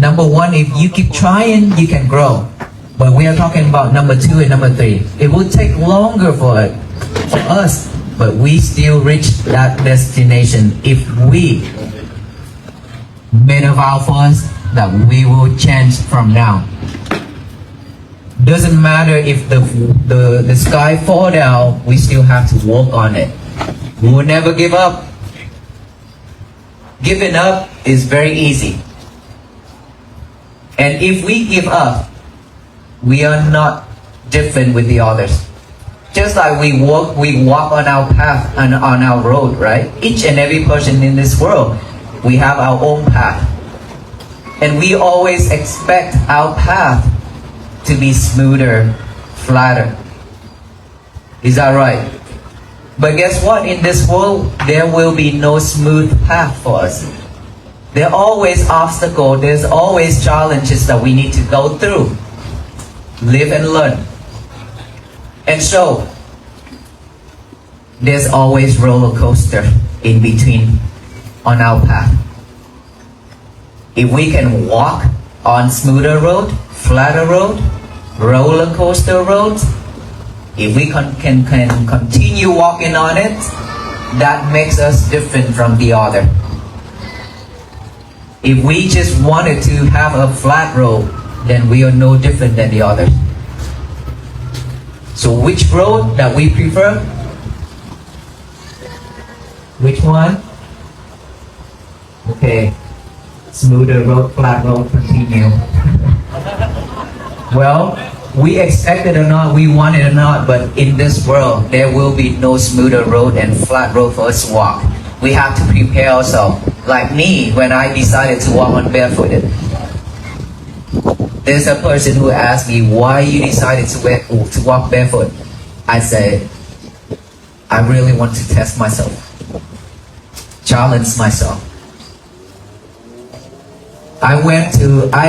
Number one, if you keep trying, you can grow. But we are talking about number two and number three. It will take longer for us, but we still reach that destination if we made a vow for us that we will change from now. Doesn't matter if the sky fall down, we still have to work on it. We will never give up. Giving up is very easy. And if we give up, we are not different with the others. Just like we walk on our path and on our road, right? Each and every person in this world, we have our own path. And we always expect our path to be smoother, flatter. Is that right? But guess what? In this world, there will be no smooth path for us. There are always obstacles, there's always challenges that we need to go through. Live and learn. And so, there's always roller coaster in between on our path. If we can walk on smoother road, flatter road, roller coaster roads, if we can continue walking on it, that makes us different from the other. If we just wanted to have a flat road, then we are no different than the others. So which road that we prefer? Which one? Okay, smoother road, flat road, continue. Well, we expect it or not, we want it or not, but in this world, there will be no smoother road and flat road for us to walk. We have to prepare ourselves. Like me, when I decided to walk on barefooted, there's a person who asked me, why you decided to walk barefoot? I said, I really want to test myself, challenge myself. I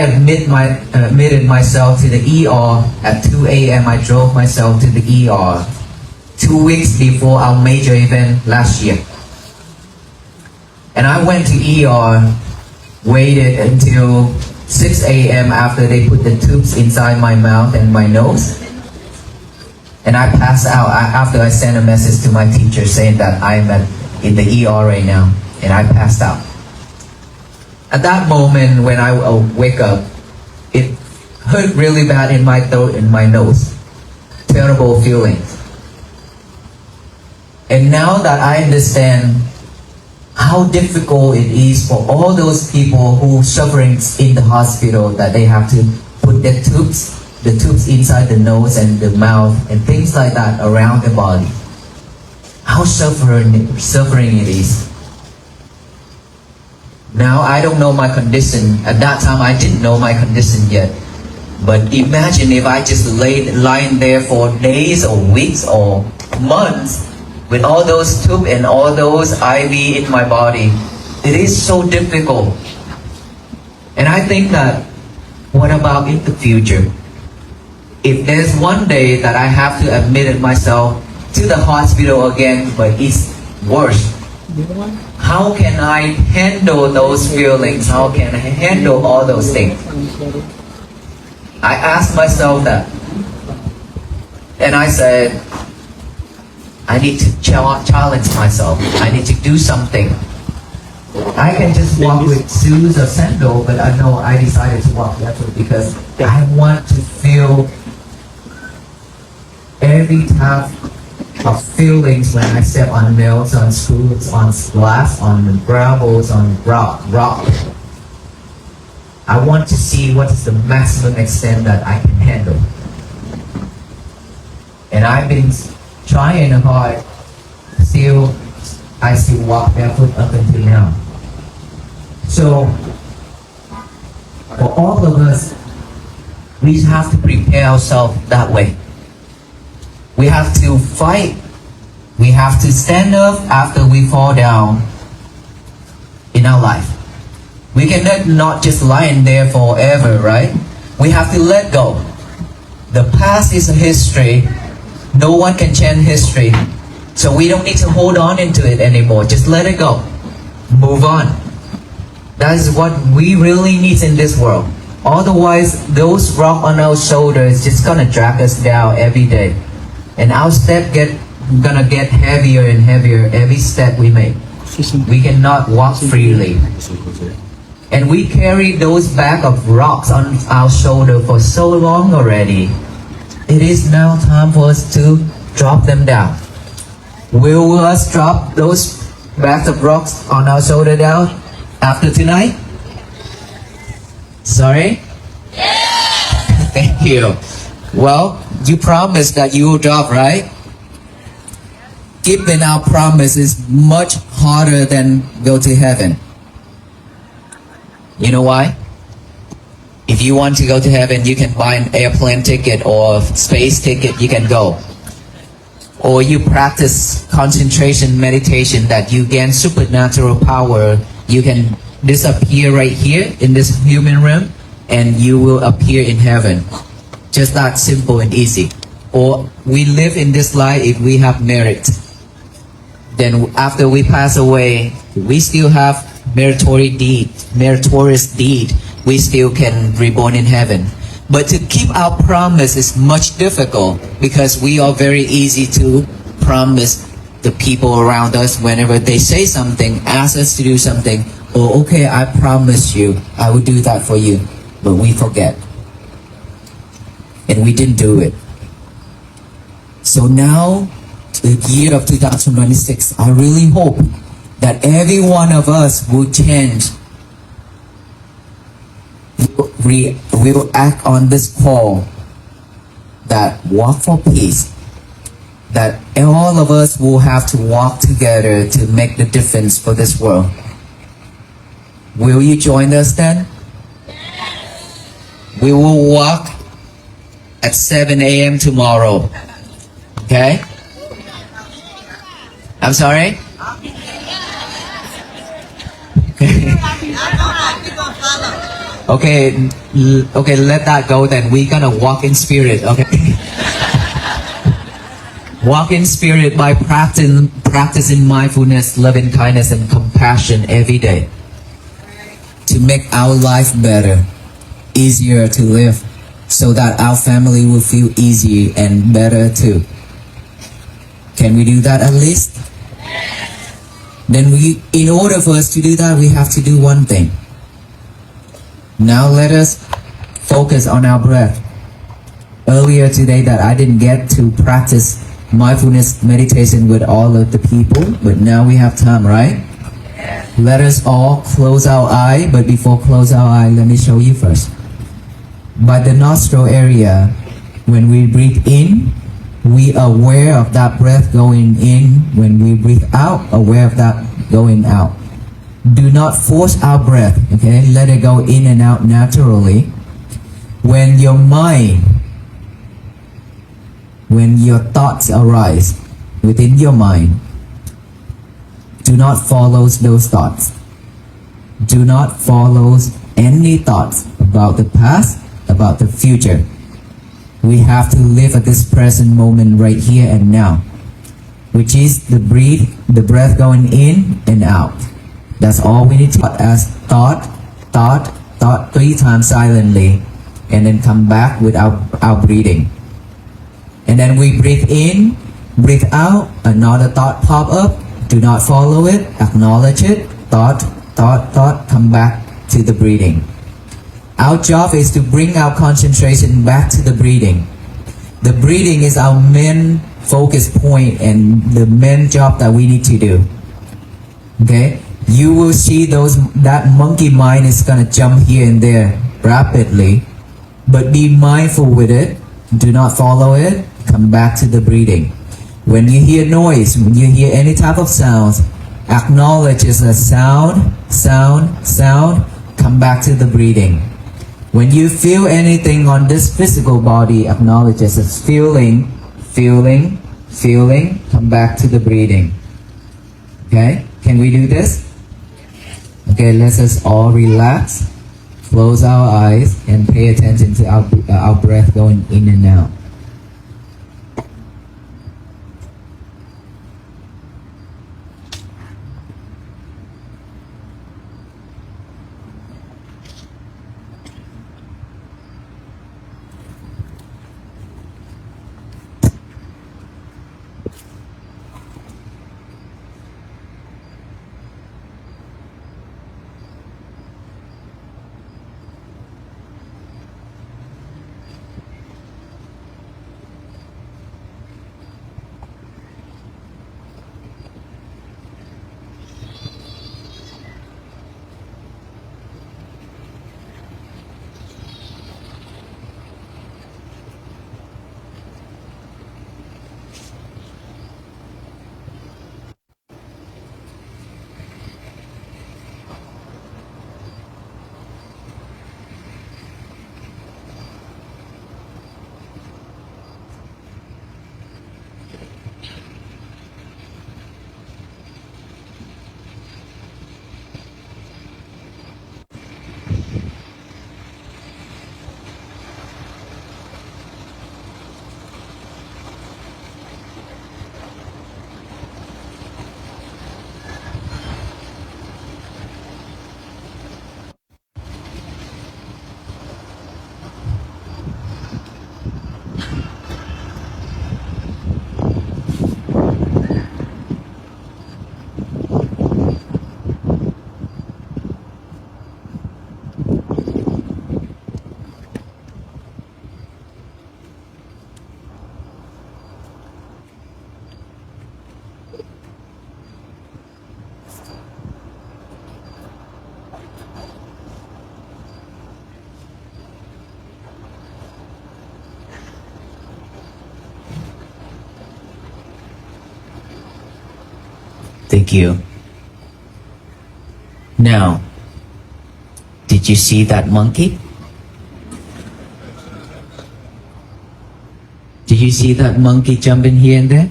admitted myself to the ER at 2 a.m. I drove myself to the ER 2 weeks before our major event last year. And I went to ER, waited until 6 a.m. after they put the tubes inside my mouth and my nose. And I passed out after I sent a message to my teacher saying that I'm in the ER right now. And I passed out. At that moment when I wake up, it hurt really bad in my throat and my nose. Terrible feelings. And now that I understand how difficult it is for all those people who suffering in the hospital, that they have to put the tubes inside the nose and the mouth and things like that around the body. How suffering it is. Now I don't know my condition. At that time I didn't know my condition yet. But imagine if I just lying there for days or weeks or months with all those tubes and all those IV in my body. It is so difficult. And I think that, what about in the future? If there's one day that I have to admit myself to the hospital again, but it's worse, how can I handle those feelings? How can I handle all those things? I asked myself that. And I said, I need to challenge myself. I need to do something. I can just walk with shoes or sandal, but I know I decided to walk barefoot because I want to feel every type of feelings when I step on nails, on screws, on glass, on gravels, on rock. I want to see what is the maximum extent that I can handle. And I've been trying hard. I still walk barefoot up until now. So, for all of us, we have to prepare ourselves that way. We have to fight. We have to stand up after we fall down in our life. We cannot not just lying there forever, right? We have to let go. The past is a history. No one can change history. So we don't need to hold on into it anymore. Just let it go. Move on. That is what we really need in this world. Otherwise, those rocks on our shoulders just gonna drag us down every day, and our step gonna get heavier and heavier every step we make. We cannot walk freely, and we carry those bag of rocks on our shoulder for so long already. It is now time for us to drop them down. Will us drop those bags of rocks on our shoulder down after tonight? Sorry? Thank you. Well, you promised that you will drop, right? Keeping our promise is much harder than go to heaven. You know why? If you want to go to heaven, you can buy an airplane ticket or space ticket, you can go. Or you practice concentration meditation that you gain supernatural power. You can disappear right here in this human realm and you will appear in heaven. Just that simple and easy. Or we live in this life if we have merit. Then after we pass away, we still have meritorious deed. We still can reborn in heaven. But to keep our promise is much difficult because we are very easy to promise the people around us whenever they say something, ask us to do something. Oh, okay, I promise you, I will do that for you. But we forget. And we didn't do it. So now, the year of 2026, I really hope that every one of us will change. We will act on this call that walk for peace, that all of us will have to walk together to make the difference for this world. Will you join us then? We will walk at 7 a.m. tomorrow. Okay? I'm sorry? Okay, let that go then. We're gonna walk in spirit, okay? Walk in spirit by practicing mindfulness, loving kindness, and compassion every day to make our life better, easier to live, so that our family will feel easy and better too. Can we do that at least? Then in order for us to do that, we have to do one thing. Now let us focus on our breath. Earlier today that I didn't get to practice mindfulness meditation with all of the people, but now we have time, right? Let us all close our eye, but before close our eye, let me show you first. By the nostril area, when we breathe in, we are aware of that breath going in. When we breathe out, aware of that going out. Do not force our breath, okay? Let it go in and out naturally. When your thoughts arise within your mind, do not follow those thoughts. Do not follow any thoughts about the past, about the future. We have to live at this present moment right here and now, which is the breath going in and out. That's all we need to do as thought 3 times silently, and then come back with our breathing. And then we breathe in, breathe out, another thought pop up, do not follow it, acknowledge it, thought, come back to the breathing. Our job is to bring our concentration back to the breathing. The breathing is our main focus point and the main job that we need to do. Okay? You will see that monkey mind is gonna jump here and there rapidly, but be mindful with it. Do not follow it. Come back to the breathing. When you hear noise, when you hear any type of sounds, acknowledge it's a sound. Come back to the breathing. When you feel anything on this physical body, acknowledge it's a feeling. Come back to the breathing. Okay? Can we do this? Okay, let us all relax, close our eyes, and pay attention to our breath going in and out. Thank you. Now, did you see that monkey? Did you see that monkey jumping here and there?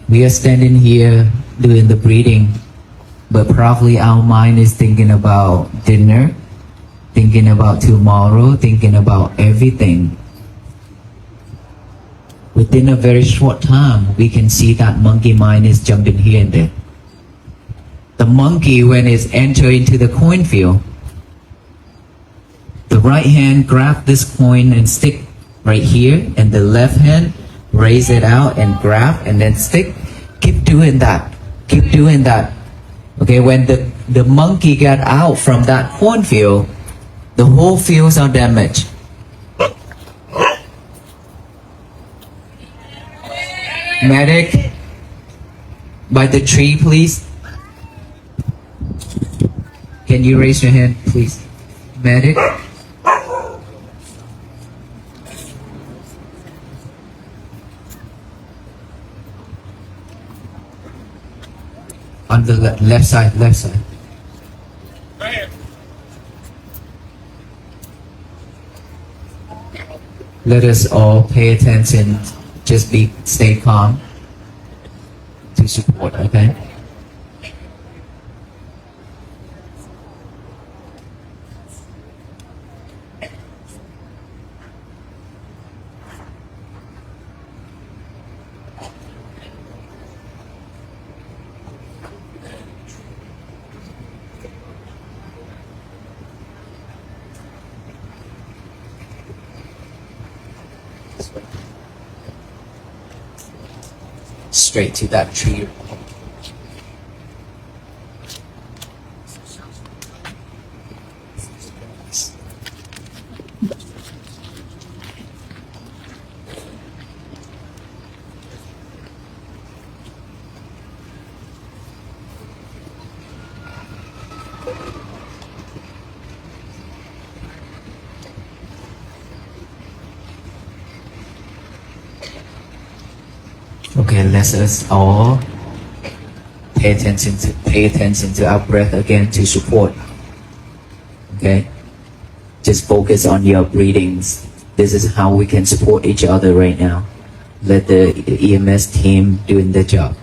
We are standing here doing the breathing, but probably our mind is thinking about dinner, thinking about tomorrow, thinking about everything. Within a very short time, we can see that monkey mind is jumping here and there. The monkey, when it's enter into the coin field, the right hand grab this coin and stick right here, and the left hand raise it out and grab and then stick. Keep doing that. Keep doing that. Okay, when the monkey got out from that cornfield, the whole fields are damaged. Medic, by the tree, please. Can you raise your hand, please? Medic. On the left side, left side. Let us all pay attention. Just stay calm to support, okay? Straight to that tree. Okay, let us all pay attention to our breath again to support. Okay, just focus on your breathings. This is how we can support each other right now. Let the EMS team doing their job.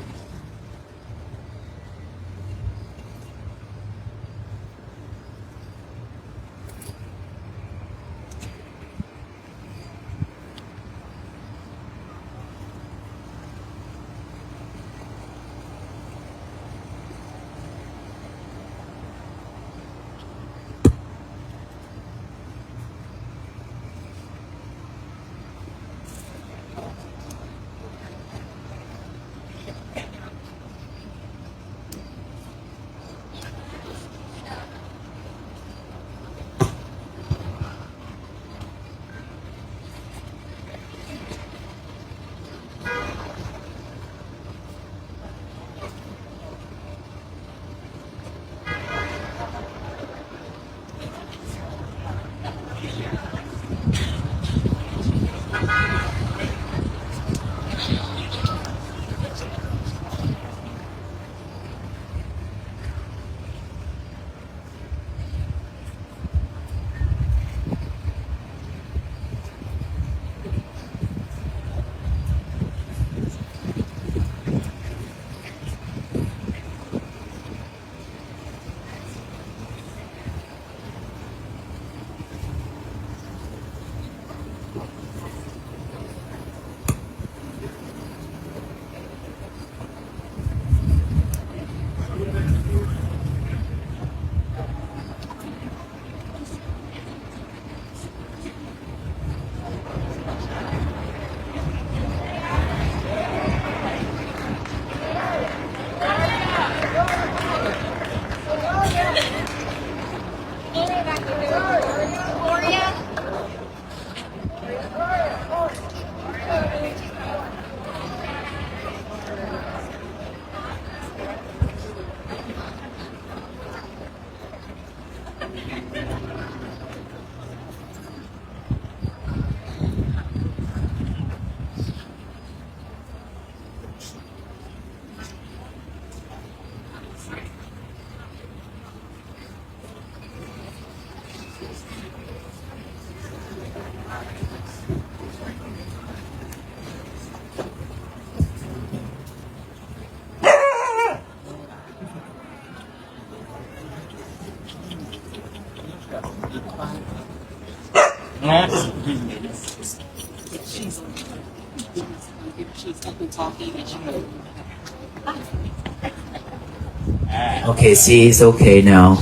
Okay, she is okay now.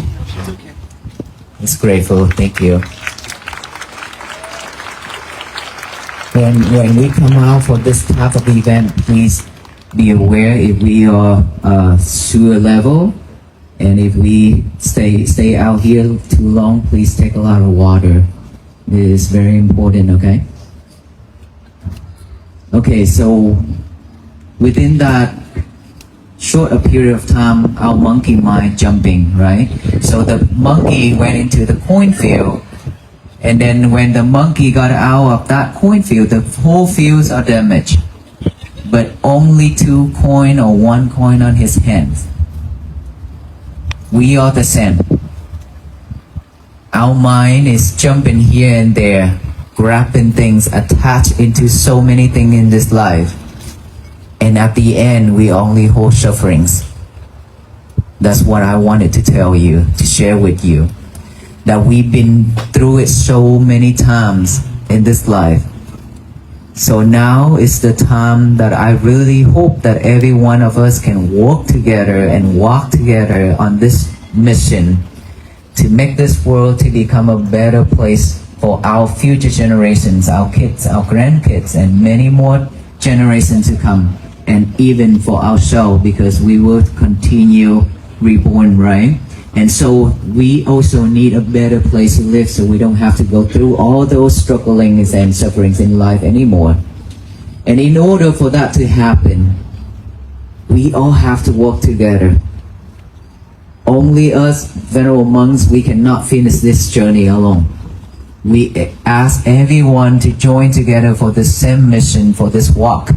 It's grateful. Thank you. When we come out for this type of event, please be aware if we are sewer level, and if we stay out here too long, please take a lot of water. It is very important. Okay, so within that short a period of time, our monkey mind jumping, right? So the monkey went into the cornfield, and then when the monkey got out of that cornfield, the whole fields are damaged, but only 2 coin or 1 coin on his hands. We are the same. Our mind is jumping here and there, grabbing things, attached into so many things in this life. And at the end, we only hold sufferings. That's what I wanted to tell you, to share with you. That we've been through it so many times in this life. So now is the time that I really hope that every one of us can work together and walk together on this mission to make this world to become a better place for our future generations, our kids, our grandkids, and many more generations to come. And even for ourselves, because we will continue reborn, right? And so we also need a better place to live, so we don't have to go through all those strugglings and sufferings in life anymore. And in order for that to happen, we all have to work together. Only us venerable monks, we cannot finish this journey alone. We ask everyone to join together for the same mission, for this walk.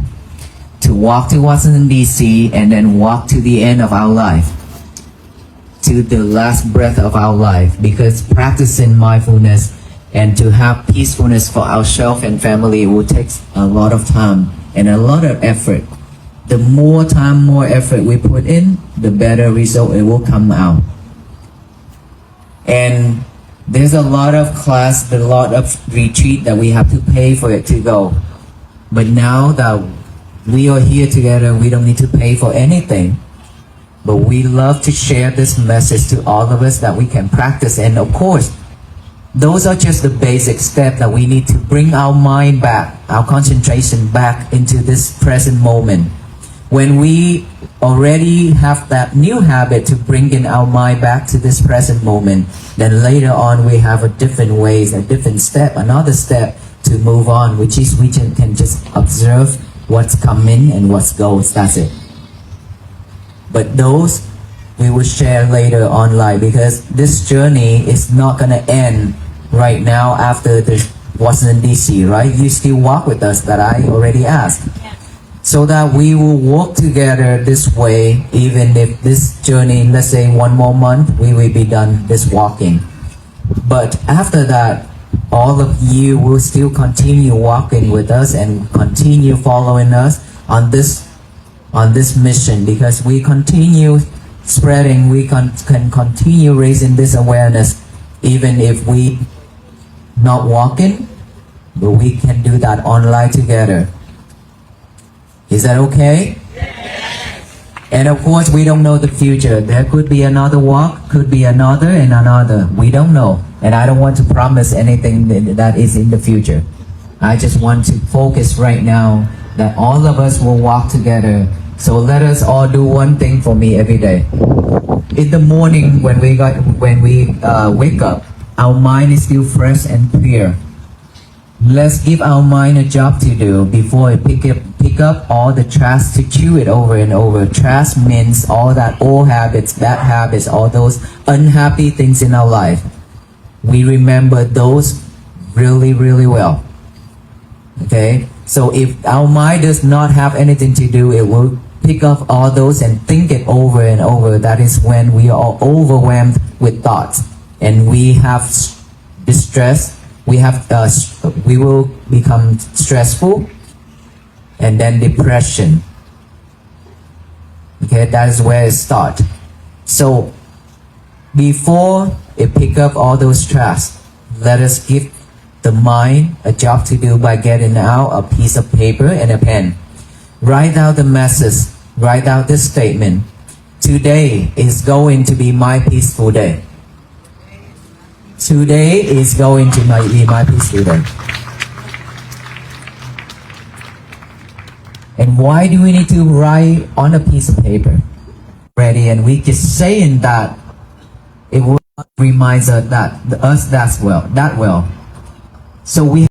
To walk to Washington DC and then walk to the end of our life, to the last breath of our life, because practicing mindfulness and to have peacefulness for ourselves and family will take a lot of time and a lot of effort. The more time, more effort we put in, the better result it will come out. And there's a lot of class, a lot of retreat that we have to pay for it to go. But now that we are here together, we don't need to pay for anything. But we love to share this message to all of us that we can practice. And of course, those are just the basic steps that we need to bring our mind back, our concentration back into this present moment. When we already have that new habit to bring in our mind back to this present moment, then later on we have a different ways, a different step, another step to move on, which is we can just observe what's coming and what's goes. That's it. But those we will share later online, because this journey is not gonna end right now after the Washington DC, right? You still walk with us, that I already asked. So that we will walk together this way, even if this journey, let's say 1 more month, we will be done this walking. But after that, all of you will still continue walking with us and continue following us on this mission, because we continue spreading, we can continue raising this awareness, even if we not walking, but we can do that online together. Is that okay? Yes. And of course, we don't know the future. There could be another walk, could be another and another. We don't know. And I don't want to promise anything that is in the future. I just want to focus right now that all of us will walk together. So let us all do one thing for me every day. In the morning when we wake up, our mind is still fresh and clear. Let's give our mind a job to do before it pick up all the trash to chew it over and over. Trash means all that old habits, bad habits, all those unhappy things in our life. We remember those really, really well. Okay? So if our mind does not have anything to do, it will pick up all those and think it over and over. That is when we are overwhelmed with thoughts and we have stress. We will become stressful, and then depression. Okay, that is where it starts. So before it pick up all those stress, let us give the mind a job to do by getting out a piece of paper and a pen. Write out the message. Write out this statement. Today is going to be my peaceful day. Today is going to be my peaceful day. And why do we need to write on a piece of paper? Ready, and we just saying that it will remind us that well. So we